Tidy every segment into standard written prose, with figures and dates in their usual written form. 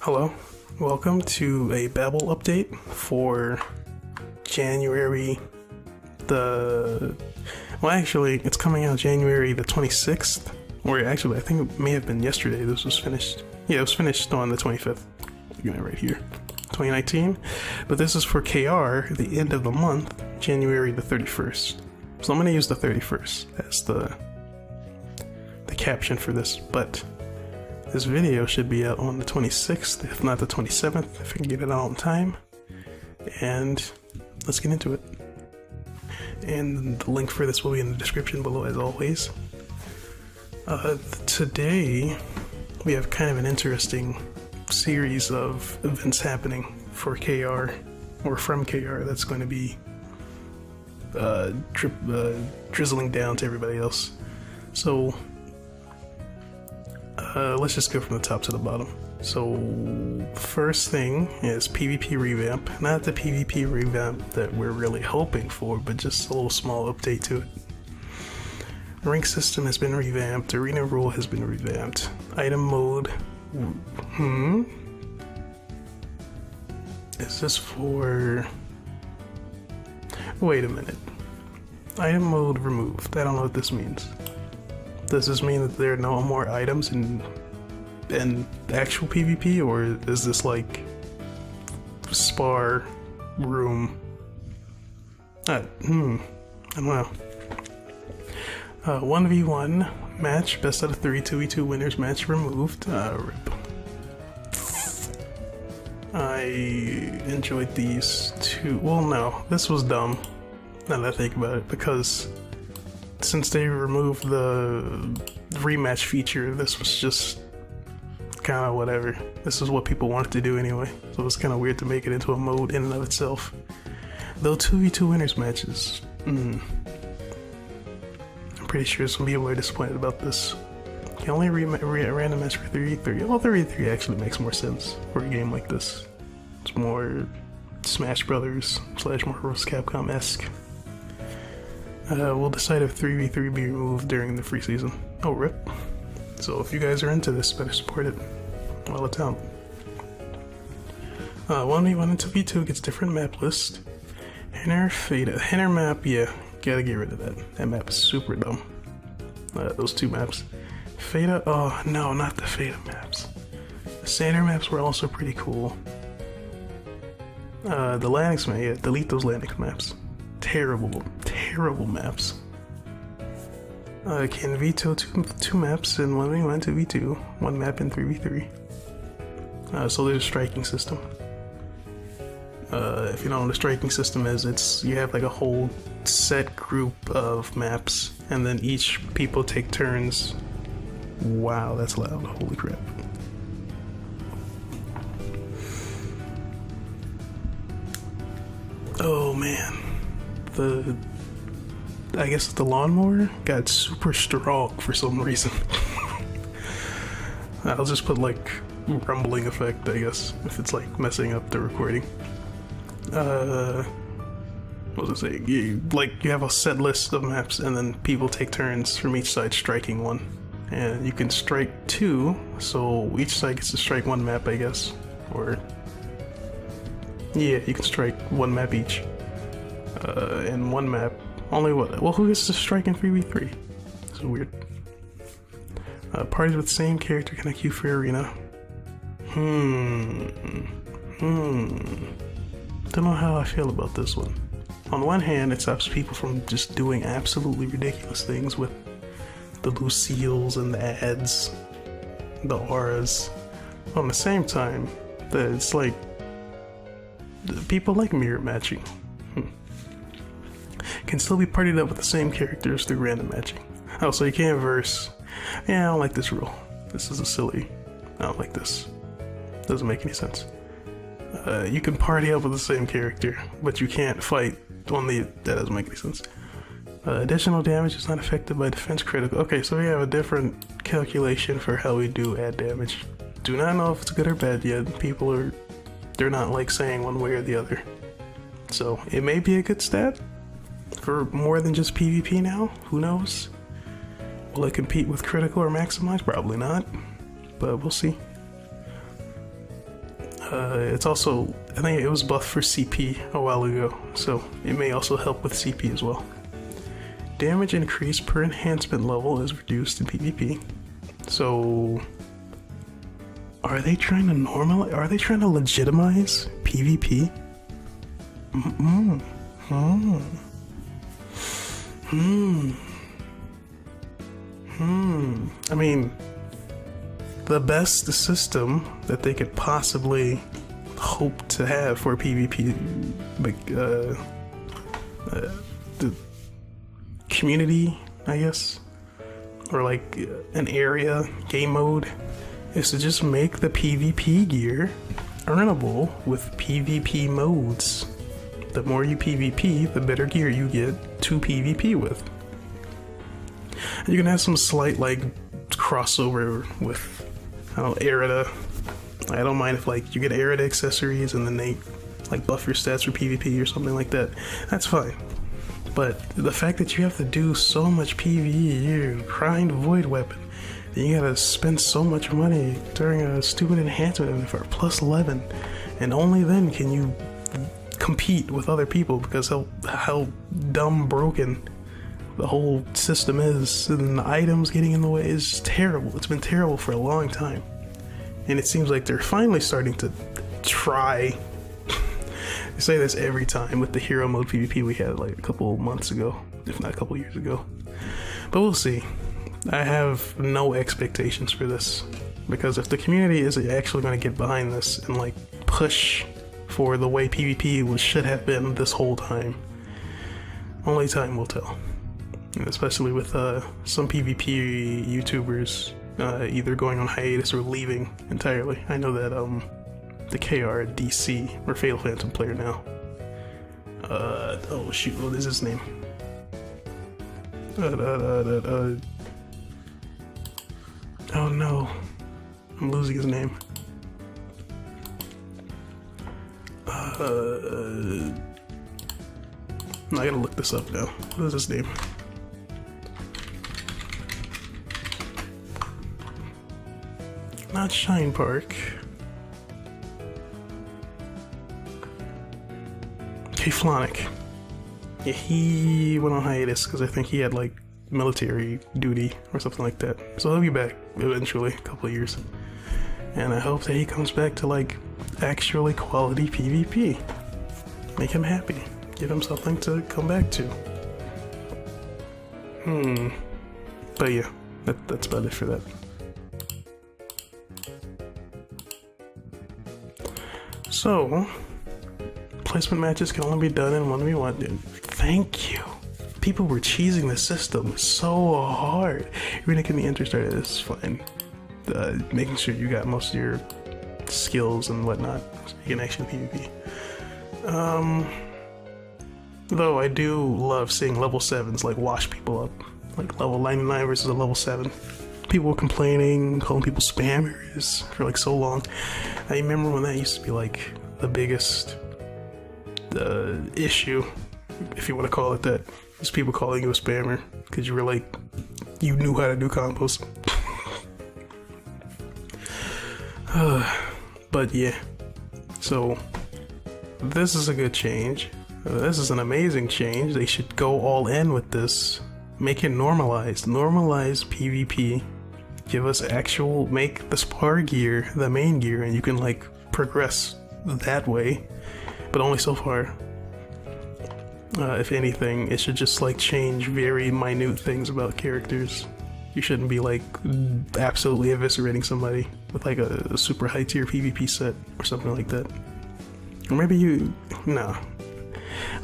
Hello, welcome to a Babel update for January actually it's coming out January the 26th, or actually I think it may have been yesterday this was finished. Yeah, it was finished on the 25th. Looking at it right here, 2019, but this is for KR, the end of the month, January the 31st. So I'm going to use the 31st as the caption for this, but this video should be out on the 26th, if not the 27th, if I can get it out on time. And let's get into it. And the link for this will be in the description below, as always. Today, we have kind of an interesting series of events happening for KR, or from KR, that's going to be drizzling down to everybody else. So, let's just go from the top to the bottom. So, first thing is PvP Revamp. Not the PvP Revamp that we're really hoping for, but just a little small update to it. Rank system has been revamped. Arena rule has been revamped. Item mode. Is this for... Wait a minute. Item mode removed. I don't know what this means. Does this mean that there are no more items in actual PvP, or is this like spar room? I don't know. 1v1 match, best out of 3, 2v2 winners match removed. RIP. I enjoyed these two. Well, no, this was dumb, now that I think about it, because since they removed the rematch feature, this was just kind of whatever. This is what people wanted to do anyway, so it was kind of weird to make it into a mode in and of itself. Though 2v2 winners matches, I'm pretty sure some people are disappointed about this. You can only random match for 3v3. Well, 3v3 actually makes more sense for a game like this. It's more Smash Brothers / Marvel vs. Capcom-esque. We'll decide if 3v3 be removed during the free season. Oh, rip. So if you guys are into this, better support it while it's out. 1v1 and 2v2 gets different map list. Henner, Feta. Henner map, yeah, gotta get rid of that. That map is super dumb. Those two maps. Feta, oh no, not the Feta maps. The Sander maps were also pretty cool. The Lanix map, yeah, delete those Lanix maps. Terrible maps. Can veto two maps in 1v1, 2v2, one map in 3v3. So there's a striking system. If you don't know what a striking system is, you have like a whole set group of maps, and then each people take turns. Wow, that's loud, holy crap. Oh man. I guess the lawnmower got super strong for some reason. I'll just put like rumbling effect, I guess, if it's like messing up the recording. What was I saying? You have a set list of maps, and then people take turns from each side striking one. And you can strike two, so each side gets to strike one map, I guess. Or yeah, you can strike one map each. And one map, only what? Well, who gets to strike in 3v3? This is weird. Parties with the same character can queue for arena. Don't know how I feel about this one. On one hand, it stops people from just doing absolutely ridiculous things with the Lucille's and the ads, the auras. On the same time, it's like people like mirror matching. Can still be partied up with the same characters through random matching. Oh, so you can't verse. Yeah, I don't like this rule. This is a silly. I don't like this. Doesn't make any sense. You can party up with the same character, but you can't fight on the. That doesn't make any sense. Additional damage is not affected by defense critical. Okay, so we have a different calculation for how we do add damage. Do not know if it's good or bad yet. They're not like saying one way or the other. So it may be a good stat for more than just PvP now. Who knows? Will it compete with critical or maximize? Probably not, but we'll see. It's also, I think it was buffed for CP a while ago, so it may also help with CP as well. Damage increase per enhancement level is reduced in PvP. So, are they trying to normalize? Are they trying to legitimize PvP? I mean, the best system that they could possibly hope to have for PvP, like the community, I guess, or like an area game mode, is to just make the PvP gear earnable with PvP modes. The more you PvP, the better gear you get to PvP with. You can have some slight like crossover with, I don't know, Erida. I don't mind if like you get Erida accessories and then they like buff your stats for PvP or something like that. That's fine. But the fact that you have to do so much PvE, you grind Void Weapon, then you gotta spend so much money during a stupid enhancement for plus 11, and only then can you compete with other people because how dumb broken the whole system is, and the items getting in the way is just terrible. It's been terrible for a long time, and it seems like they're finally starting to try. I say this every time with the hero mode PvP we had like a couple months ago, if not a couple years ago, but we'll see. I have no expectations for this, because if the community is actually going to get behind this and like push for the way PvP should have been this whole time, only time will tell. And especially with some PvP YouTubers either going on hiatus or leaving entirely. I know that the KR DC, or Fatal Phantom player now. Oh shoot, what is his name? Oh no, I'm losing his name. I gotta look this up now. What is his name? Not Shine Park. Flonic. Yeah, he went on hiatus because I think he had like military duty or something like that. So he'll be back eventually, a couple of years. And I hope that he comes back to like actually quality PvP. Make him happy. Give him something to come back to. But yeah, that's about it for that. So, placement matches can only be done in 1v1. Dude, thank you. People were cheesing the system so hard. Even if the enter started, this is fine. Making sure you got most of your skills and whatnot so you can actually PvP. Though I do love seeing level 7s like wash people up. Like level 99 versus a level 7. People were complaining, calling people spammers for like so long. I remember when that used to be like the biggest issue, if you want to call it that, is people calling you a spammer because you were like, you knew how to do combos. But yeah, so this is a good change. This is an amazing change. They should go all in with this. Make it normalized. Normalize PvP. Give us actual, make the spar gear the main gear, and you can like progress that way, but only so far. If anything, it should just like change very minute things about characters. You shouldn't be like absolutely eviscerating somebody with like a super high tier PvP set or something like that. Or maybe no.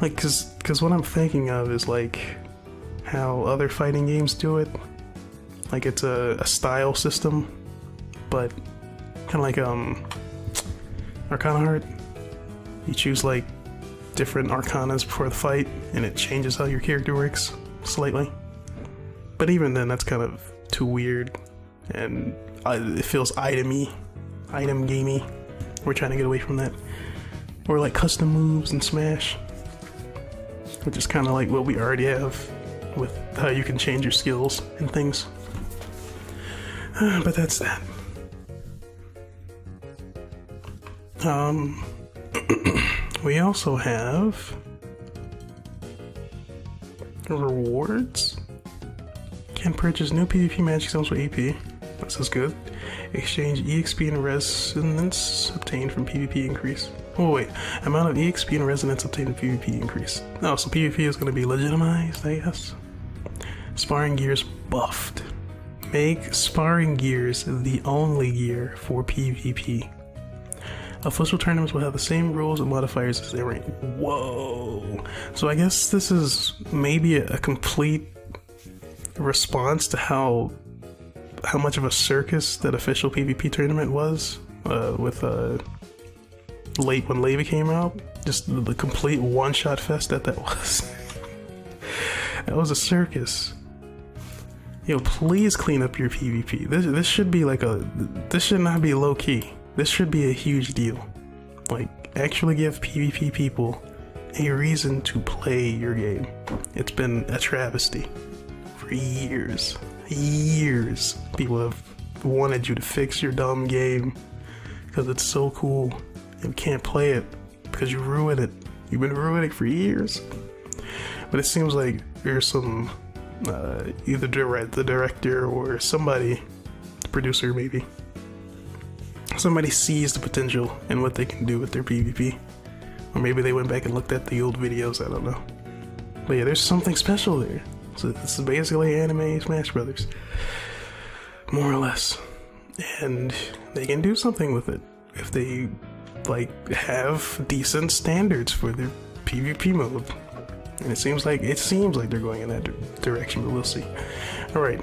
Like, cause what I'm thinking of is like how other fighting games do it. Like it's a style system, but kind of like Arcana Heart. You choose like different arcanas before the fight, and it changes how your character works slightly. But even then, that's kind of too weird, and it feels item gamey. We're trying to get away from that. Or like custom moves in Smash, which is kind of like what we already have with how you can change your skills and things. But that's that. We also have rewards. Can purchase new PvP magic items with AP. This is good. Exchange EXP and resonance obtained from PvP increase. Oh wait, amount of EXP and resonance obtained from PvP increase. Oh, so PvP is going to be legitimized, I guess. Sparring gears buffed. Make sparring gears the only gear for PvP. Official tournaments will have the same rules and modifiers as their rank. Whoa! So I guess this is maybe a complete response to how much of a circus that official PvP tournament was with late when Leva came out. Just the complete one-shot fest that was. That was a circus. Yo, please clean up your PvP. This should be like this should not be low key. This should be a huge deal. Like, actually give PvP people a reason to play your game. It's been a travesty for years. Years. People have wanted you to fix your dumb game because it's so cool and you can't play it because you ruin it. You've been ruining it for years. But it seems like there's some either the director or somebody, the producer maybe, somebody sees the potential in what they can do with their PvP. Or maybe they went back and looked at the old videos, I don't know. But yeah, there's something special there. So this is basically anime Smash Brothers, more or less. And they can do something with it if they like have decent standards for their PvP mode. And it seems like they're going in that direction, but we'll see. All right,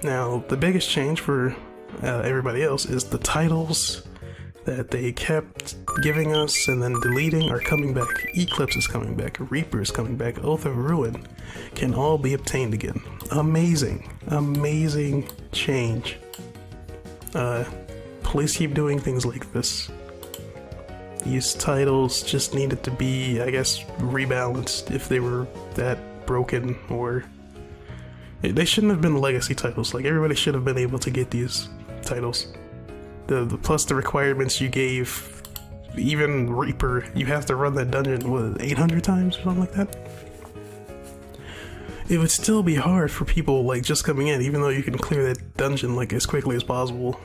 now the biggest change for everybody else is the titles that they kept giving us and then deleting are coming back. Eclipse is coming back, Reaper is coming back, Oath of Ruin can all be obtained again. Amazing, amazing change. Please keep doing things like this. These titles just needed to be, I guess, rebalanced if they were that broken, or they shouldn't have been legacy titles. Like, everybody should have been able to get these titles. The plus the requirements you gave, even Reaper, you have to run that dungeon, what, 800 times or something like that? It would still be hard for people like just coming in, even though you can clear that dungeon like as quickly as possible,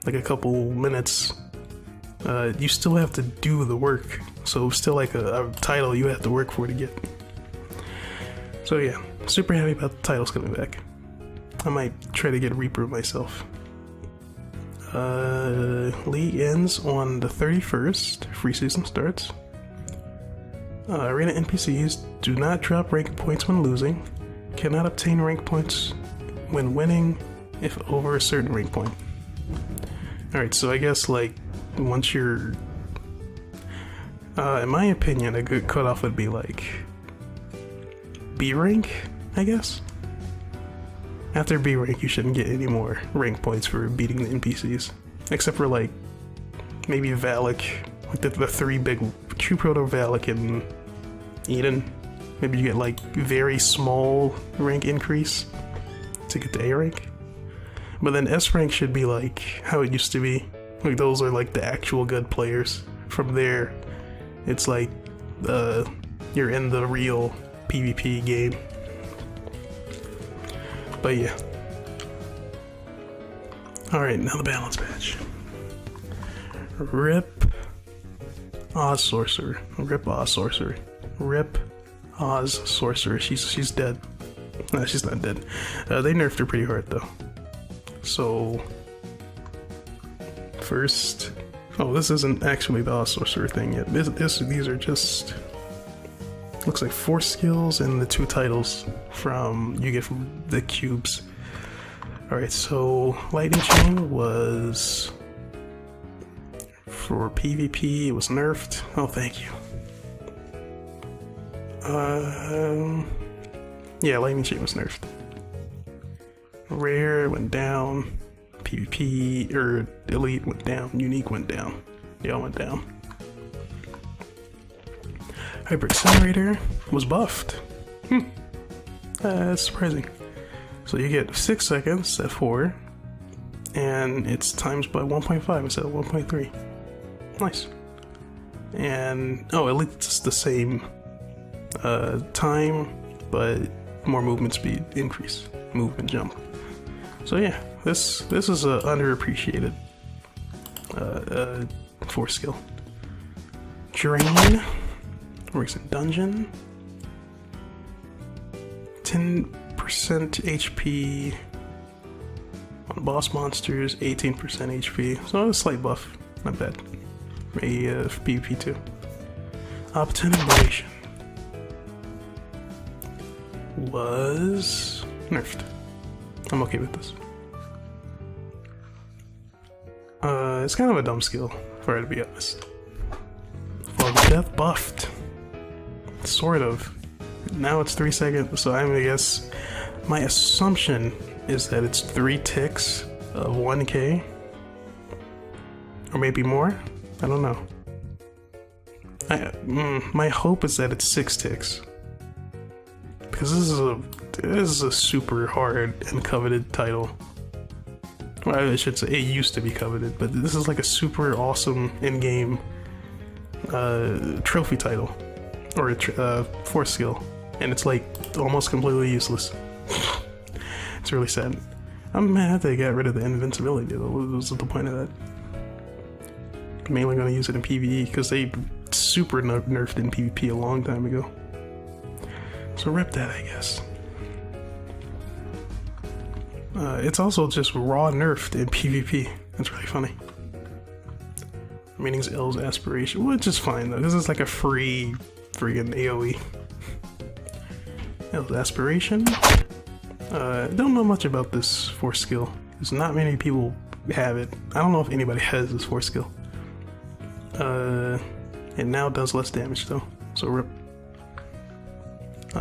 like a couple minutes. You still have to do the work, so still like a title you have to work for to get. So yeah, super happy about the titles coming back. I might try to get Reaper myself. League ends on the 31st. Free season starts. Arena NPCs do not drop rank points when losing. Cannot obtain rank points when winning if over a certain rank point. Alright, so I guess like once you're... in my opinion, a good cutoff would be like B rank, I guess. After B rank, you shouldn't get any more rank points for beating the NPCs. Except for like, maybe Valak, like the three big, True Proto, Valak, and Eden. Maybe you get like very small rank increase to get to A rank. But then S rank should be like how it used to be. Like those are like the actual good players. From there, it's like you're in the real PvP game. But yeah. Alright, now the balance patch. Rip Oz Sorcerer. Rip Oz Sorcerer. Rip Oz Sorcerer. She's dead. No, she's not dead. They nerfed her pretty hard though. So first, oh, this isn't actually the Oz Sorcerer thing yet. These are just, looks like 4 skills and the 2 titles you get from the cubes. Alright, so Lightning Chain was for PvP, it was nerfed. Oh, thank you. Yeah, Lightning Chain was nerfed. Rare went down. PvP, or Elite went down. Unique went down. They all went down. Hyper Accelerator was buffed. That's surprising. So you get 6 seconds at 4, and it's times by 1.5 instead of 1.3. Nice. And oh, at least it's the same time, but more movement speed increase, movement jump. So yeah, this is a underappreciated force skill. Drain works in dungeon. 10% HP on boss monsters, 18% HP. So a slight buff, not bad. For PvP too. Obtainable was nerfed. I'm okay with this. It's kind of a dumb skill, for it to be honest. Fog of Death buffed. Sort of. Now it's 3 seconds, so I'm gonna guess. My assumption is that it's 3 ticks of 1k. Or maybe more? I don't know. My hope is that it's 6 ticks. Because this is a super hard and coveted title. Well, I should say it used to be coveted, but this is like a super awesome in-game trophy title. Or a force skill. And it's like almost completely useless. It's really sad. I'm mad they got rid of the invincibility though. What was the point of that? I'm mainly going to use it in PvE because they super nerfed in PvP a long time ago. So rip that, I guess. It's also just raw nerfed in PvP. That's really funny. Meaning's L's aspiration, which is fine though. This is like a free friggin' AoE. L's aspiration. Don't know much about this force skill. There's not many people have it. I don't know if anybody has this force skill. It now does less damage though, so rip.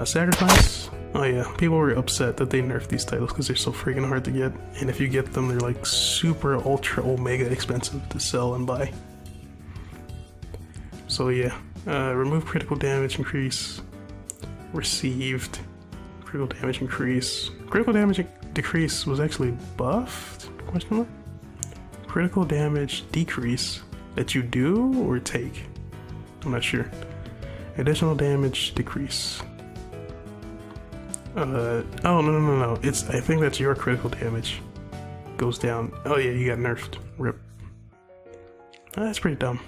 Sacrifice. Oh yeah, people were upset that they nerfed these titles because they're so freaking hard to get, and if you get them, they're like super ultra omega expensive to sell and buy. So yeah, remove critical damage increase. Received critical damage increase. Critical damage decrease was actually buffed? Question mark? Critical damage decrease that you do or take? I'm not sure. Additional damage decrease. Oh no. I think that's your critical damage goes down. Oh yeah, you got nerfed. Rip. That's pretty dumb.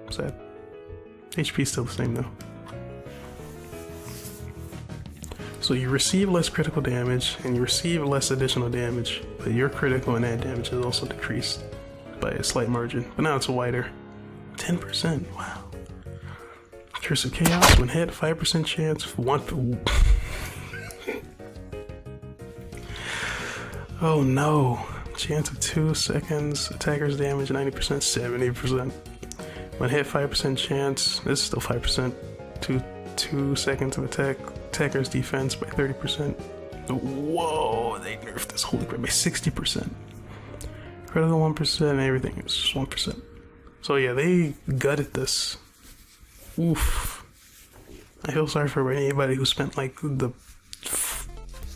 Sad. HP's still the same though. So you receive less critical damage and you receive less additional damage, but your critical and add damage is also decreased by a slight margin. But now it's wider. 10%. Wow. Curse of Chaos when hit, 5% chance. Oh no. Chance of 2 seconds. Attacker's damage 90%, 70%. When hit, 5% chance. This is still 5%. 2 seconds of attack. Attacker's defense by 30%. Whoa, they nerfed this, holy crap, by 60%. Critical 1% and everything is just 1%. So yeah, they gutted this. Oof. I feel sorry for anybody who spent like the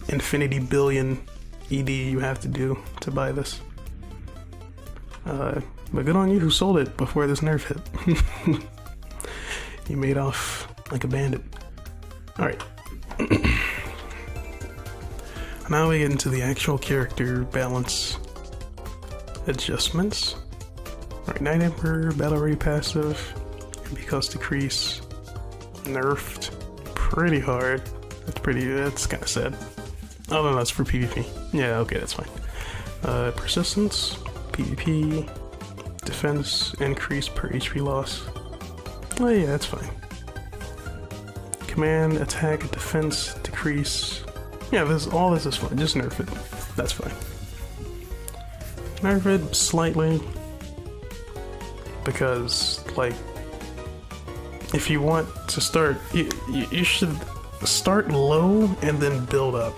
infinity billion ED you have to do to buy this. But good on you who sold it before this nerf hit. You made off like a bandit. Alright. Now we get into the actual character balance adjustments. Alright, Night Emperor, Battle Ready passive, because decrease, nerfed pretty hard. That's kind of sad. Oh no, that's for PvP. Yeah, okay, that's fine. Persistence, PvP, defense increase per HP loss. Oh yeah, that's fine. Command, attack, defense, decrease. Yeah, all this is fine. Just nerf it. That's fine. Nerf it slightly. Because, like, if you want to start, you should start low and then build up.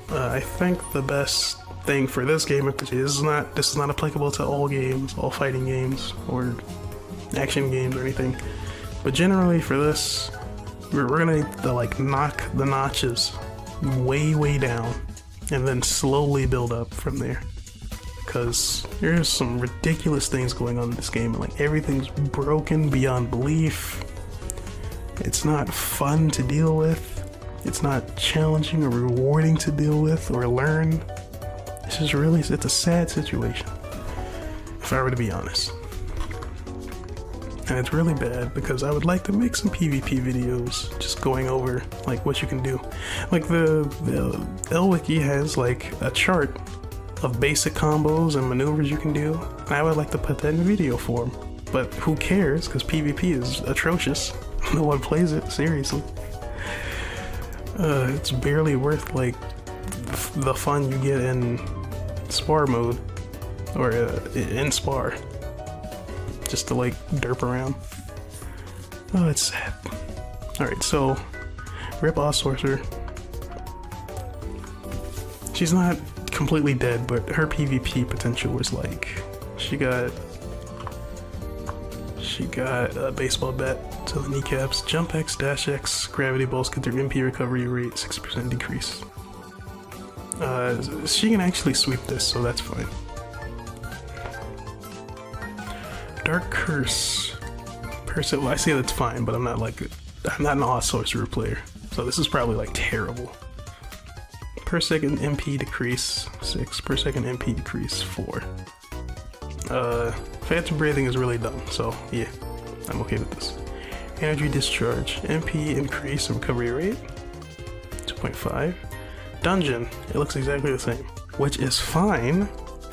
I think the best thing for this game, this is not applicable to all games, all fighting games, or action games or anything. But generally for this, we're gonna like knock the notches way down and then slowly build up from there. because there's some ridiculous things going on in this game, and like everything's broken beyond belief. It's not fun to deal with. It's not challenging or rewarding to deal with or learn. It's just really, it's a sad situation, if I were to be honest. And it's really bad because I would like to make some PvP videos just going over like what you can do. Like the LWiki has like a chart of basic combos and maneuvers you can do. And I would like to put that in video form. But who cares, because PvP is atrocious. No one plays it, seriously. It's barely worth like the fun you get in spar mode, or in spar, just to like derp around. Oh, it's sad. Alright, so rip off sorcerer. She's not completely dead, but her PvP potential was like, she got a baseball bat to the kneecaps, jump X, dash X, gravity bolts get their MP recovery rate 6% decrease. She can actually sweep this, so that's fine. Dark Curse. Well, I say that's fine, but I'm not an all sorcerer player, so this is probably like terrible. Per second MP decrease 6, per second MP decrease 4. Phantom breathing is really dumb, so yeah, I'm okay with this. Energy discharge, MP increase and recovery rate 2.5. Dungeon, it looks exactly the same, which is fine.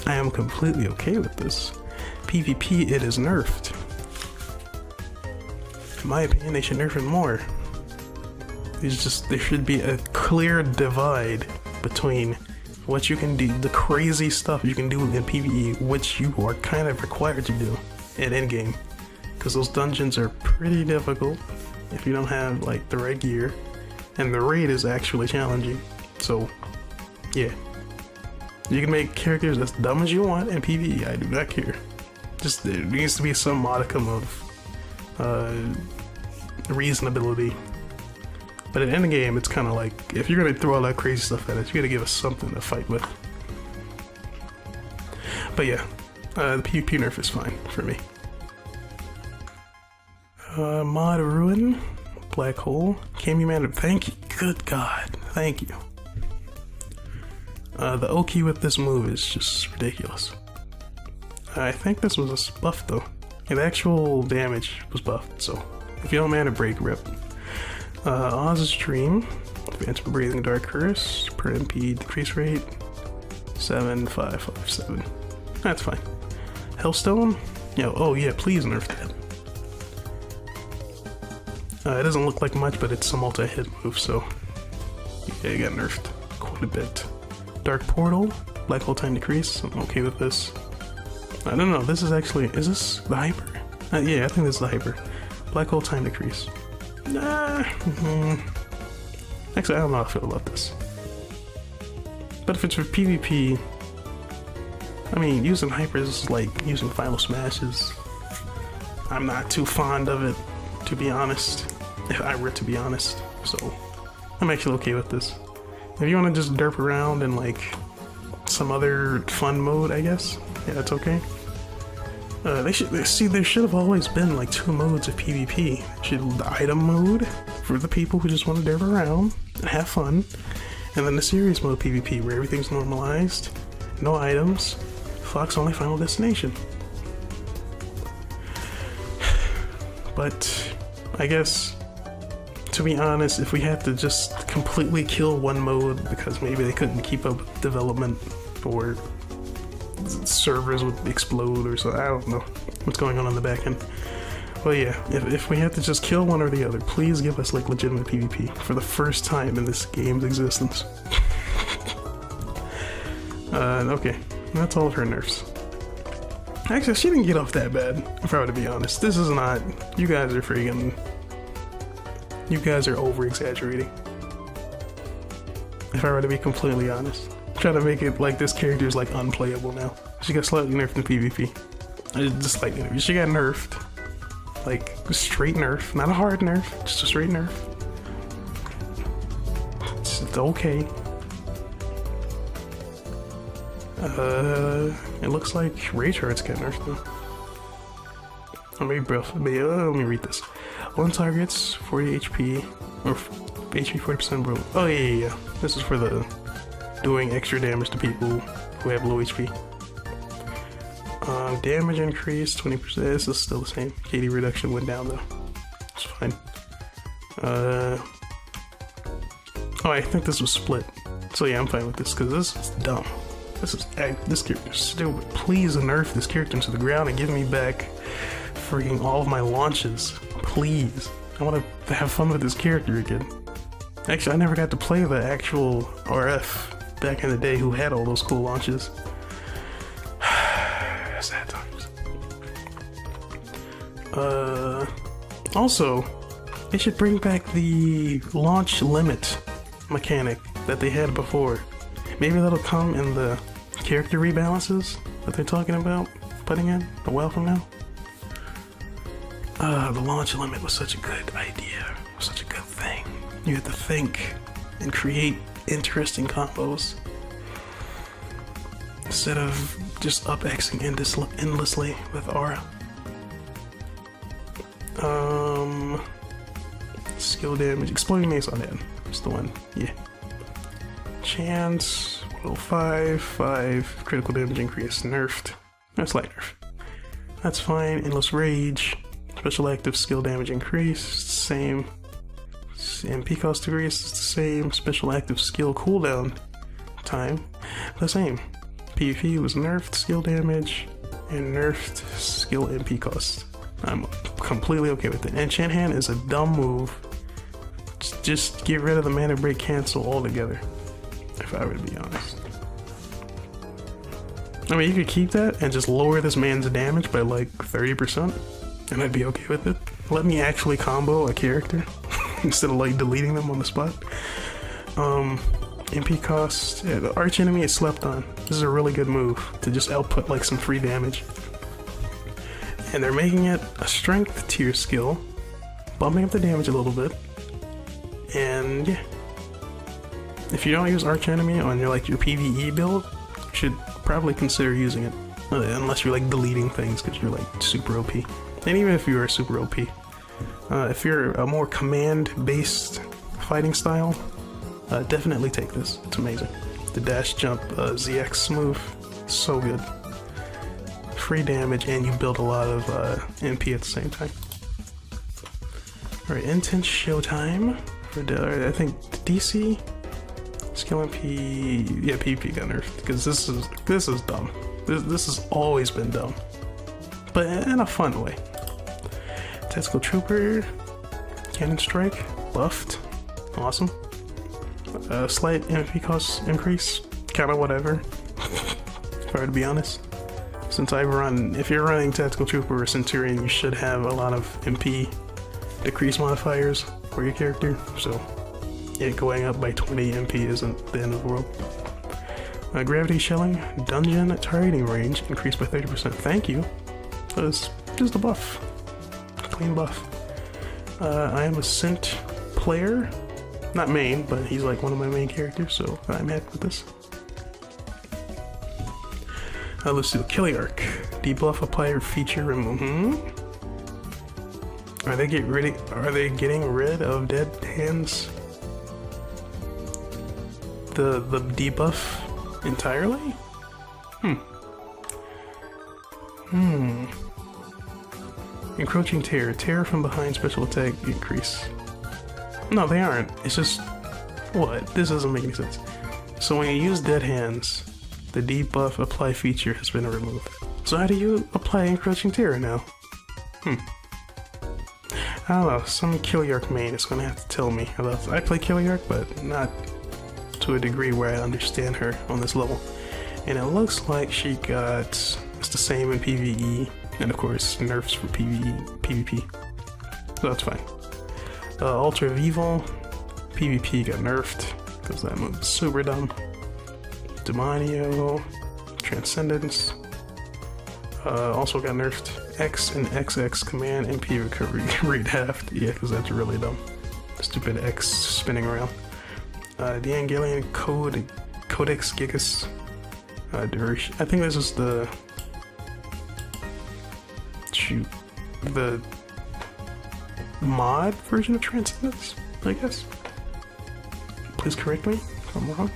I am completely okay with this. PvP, it is nerfed. In my opinion, they should nerf it more. There should be a clear divide between what you can do, the crazy stuff you can do in PvE, which you are kind of required to do at endgame, because those dungeons are pretty difficult if you don't have like the right gear, and the raid is actually challenging. So yeah, you can make characters as dumb as you want in PvE, I do not care. Just there needs to be some modicum of reasonability. But at the end of the game, it's kind of like, if you're going to throw all that crazy stuff at us, you got to give us something to fight with. But yeah, the PvP nerf is fine for me. Mod Ruin, Black Hole, Cammy Man, thank you, good god, thank you. The Oki with this move is just ridiculous. I think this was a buff though. Yeah, the actual damage was buffed, so if you don't mana break, rip. Oz's Dream, Phantom Breathing, Dark Curse, per MP decrease rate 7557. That's fine. Hellstone? Oh yeah, please nerf that. It doesn't look like much, but it's a multi-hit move, so yeah, it got nerfed quite a bit. Dark Portal, Black Hole time decrease, I'm okay with this. I don't know, this is actually, is this the hyper? Yeah, I think this is the hyper. Black Hole time decrease. Actually, I don't know how I feel about this. But if it's for PvP, I mean, using hypers is like using Final Smashes. I'm not too fond of it, to be honest. If I were to be honest. So, I'm actually okay with this. If you want to just derp around in like some other fun mode, I guess, yeah, that's okay. There should have always been like 2 modes of PvP. The item mode for the people who just want to derp around and have fun, and then the series mode PvP where everything's normalized, no items, Fox only final destination. But I guess, to be honest, if we had to just completely kill one mode because maybe they couldn't keep up with development, or servers would explode or so, I don't know what's going on the back end. Well yeah, if we had to just kill one or the other, please give us like legitimate PvP for the first time in this game's existence. Okay, that's all of her nerfs. Actually, she didn't get off that bad, if I were to be honest. This is not, you guys are over-exaggerating. If I were to be completely honest. Try to make it like this character is like unplayable now. She got slightly nerfed in PvP. Just like, she got nerfed. Like, straight nerf. Not a hard nerf, just a straight nerf. It's okay. It looks like rage hearts get nerfed though. Oh, maybe let me read this. One targets 40 HP, or HP 40%. Oh yeah. This is for the doing extra damage to people who have low HP. Damage increase 20%. This is still the same. KD reduction went down though. It's fine. Oh, I think this was split. So yeah, I'm fine with this because this is dumb. This character's stupid. Please nerf this character into the ground and give me back freaking all of my launches. Please. I want to have fun with this character again. Actually, I never got to play the actual RF back in the day who had all those cool launches. Sad times. Also, they should bring back the launch limit mechanic that they had before. Maybe that'll come in the character rebalances that they're talking about putting in a while from now. The launch limit was such a good idea, such a good thing. You had to think and create interesting combos instead of just up-Xing endlessly with aura. Skill damage, exploding mace on it. That's the one, yeah. Chance, 5 critical damage increase, nerfed. That's slight nerf. That's fine. Endless rage, special active skill damage increase, same. MP cost decrease is the same. Special active skill cooldown time, the same. PvP was nerfed skill damage and nerfed skill MP cost. I'm completely okay with it. Enchant Hand is a dumb move. Just get rid of the mana break cancel altogether, if I were to be honest. I mean, you could keep that and just lower this man's damage by like 30%, and I'd be okay with it. Let me actually combo a character instead of like deleting them on the spot. MP cost, yeah, the arch enemy is slept on. This is a really good move to just output like some free damage. And they're making it a strength tier skill, bumping up the damage a little bit. And yeah, if you don't use arch enemy on your PvE build, you should probably consider using it, unless you're like deleting things because you're like super OP. And even if you are super OP, if you're a more command-based fighting style, definitely take this. It's amazing. The dash jump ZX move, so good. Free damage and you build a lot of MP at the same time. Alright, intense showtime. I think DC skill MP, yeah, PvP got nerfed because this is dumb. This has always been dumb, but in a fun way. Tactical Trooper, Cannon Strike, buffed, awesome. Slight MP cost increase, kind of whatever. If I were to be honest, since if you're running Tactical Trooper or Centurion, you should have a lot of MP decrease modifiers for your character, so it going up by 20 MP isn't the end of the world. Gravity Shelling, Dungeon Targeting Range increased by 30%. Thank you. That's just a buff. Clean buff. I am a Scent player. Not main, but he's like one of my main characters, so I'm happy with this. Let's do Killiarch. Debuff applier feature remove. Are they getting rid of dead hands? The debuff entirely? Encroaching Terror from behind special attack increase. No, they aren't. It's just what? This doesn't make any sense. So when you use dead hands, the debuff apply feature has been removed. So how do you apply Encroaching Terror now? I don't know, some Killiarch main is gonna have to tell me about. I play Killiarch, but not to a degree where I understand her on this level. And it looks like she got, it's the same in PvE, and of course nerfs for PvP. So that's fine. Ultra of Evil, PvP got nerfed, because that move is super dumb. Demonio, Transcendence, also got nerfed. X and XX command MP recovery rate halved. Yeah, because that's really dumb. Stupid X spinning around. The Angelian Codex Gigas duration. I think this is the the mod version of Transcendence, I guess. Please correct me if I'm wrong.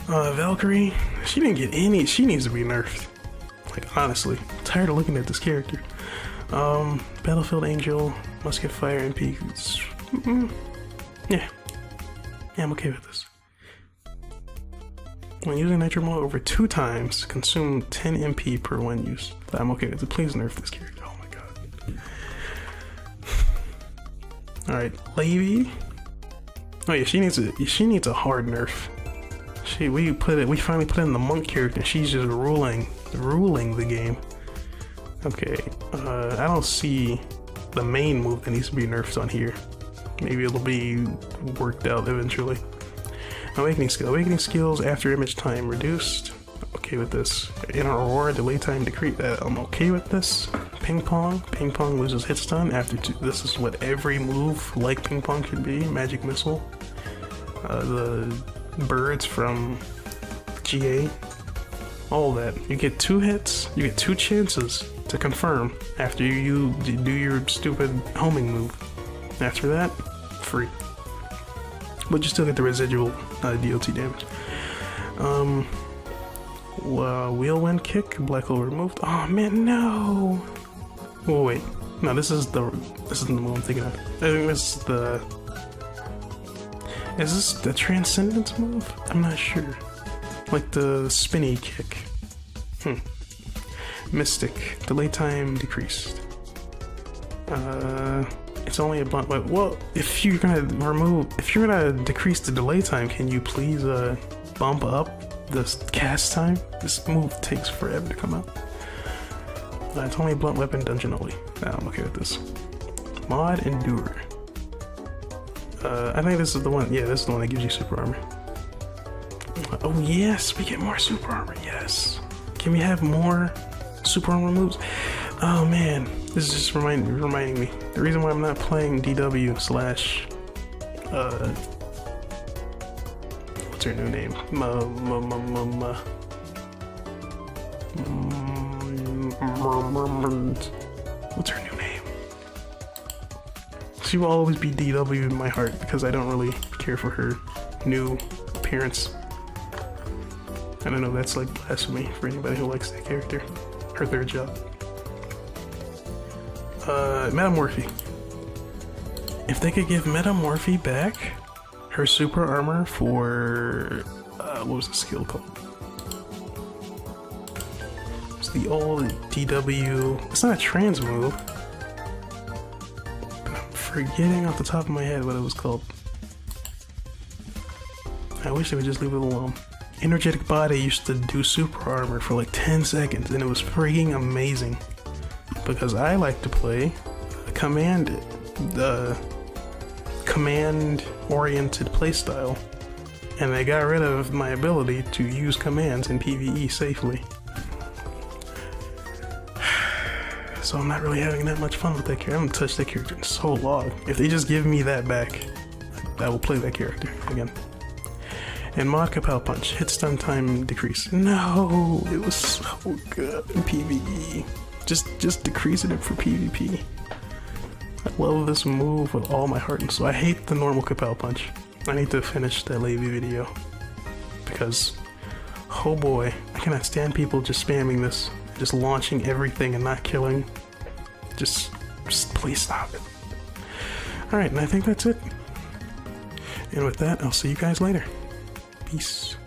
Valkyrie, she didn't get any. She needs to be nerfed. Like, honestly, I'm tired of looking at this character. Battlefield Angel, Musket Fire, MP. Yeah, I'm okay with this. When using Nitro mode over 2 times, consume 10 MP per one use. I'm okay with it. Please nerf this character. Oh my god. Alright, Levy. Oh yeah, she needs a hard nerf. We finally put in the monk character. She's just ruling the game. Okay, I don't see the main move that needs to be nerfed on here. Maybe it'll be worked out eventually. Awakening skills after image time reduced. I'm okay with this. In Aurora, delay time decrease. I'm okay with this. Ping pong loses hit stun after 2. This is what every move like ping pong should be. Magic missile. The birds from GA. All that. You get 2 hits. You get 2 chances to confirm after you do your stupid homing move. After that, free. But you still get the residual DLT damage. Wheelwind kick, black hole removed. Oh man, no! Oh wait, no, this isn't the move I'm thinking of. I think this is the. Is this the Transcendence move? I'm not sure. Like the spinny kick. Mystic, delay time decreased. It's only a blunt. Well, if you're gonna decrease the delay time, can you please bump up the cast time? This move takes forever to come out. It's only a blunt weapon, dungeon only. I'm okay with this. Mod Endure. I think this is the one. Yeah, this is the one that gives you super armor. Oh yes, we get more super armor. Yes. Can we have more super armor moves? Oh man, this is just reminding me. The reason why I'm not playing DW slash what's her new name? What's her new name? She will always be DW in my heart because I don't really care for her new appearance. I don't know, that's like blasphemy for anybody who likes that character. Her third job. Metamorphy. If they could give Metamorphy back her super armor for what was the skill called? It's the old DW. It's not a trans move. But I'm forgetting off the top of my head what it was called. I wish they would just leave it alone. Energetic Body used to do super armor for like 10 seconds and it was freaking amazing. Because I like to play the command-oriented playstyle, and they got rid of my ability to use commands in PvE safely. So I'm not really having that much fun with that character. I haven't touched that character in so long. If they just give me that back, I will play that character again. And Mod Kapow Punch, hit stun time decrease. No, it was so good in PvE. Just decreasing it for PvP. I love this move with all my heart and soul. I hate the normal Kapow Punch. I need to finish that Levy video. Because, oh boy, I cannot stand people just spamming this. Just launching everything and not killing. Just please stop it. Alright, and I think that's it. And with that, I'll see you guys later. Peace.